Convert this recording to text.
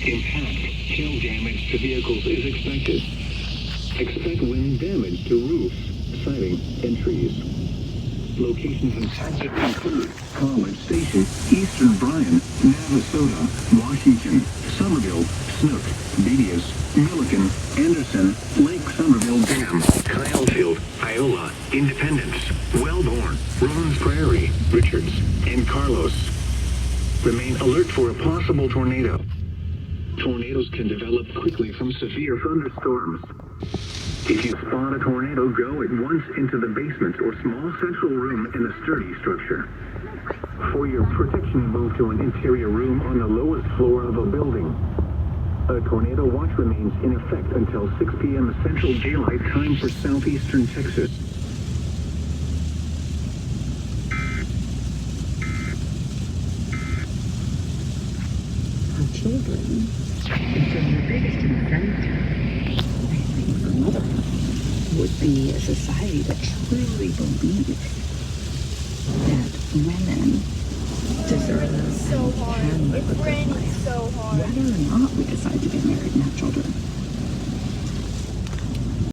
Impact, hail damage to vehicles is expected. Expect wind damage to roofs, siding, and trees. Locations in transit include College Station, Eastern Bryan, Navasota, Washington, Somerville, Snook, Beattias, Milliken, Anderson, Lake Somerville Dam, Kylefield, Iola, Independence, Wellborn, Rawlins Prairie, Richards, and Carlos. Remain alert for a possible tornado. Tornadoes can develop quickly from severe thunderstorms. If you spot a tornado, go at once into the basement or small central room in a sturdy structure. For your protection, move to an interior room on the lowest floor of a building. A tornado watch remains in effect until 6 p.m. Central Daylight Time for southeastern Texas. For children, so your biggest incentive, I think, for motherhood would be a society that truly believes that women deserve so hard. and live a It's good raining life, so hard. whether or not we decide to get married and have children.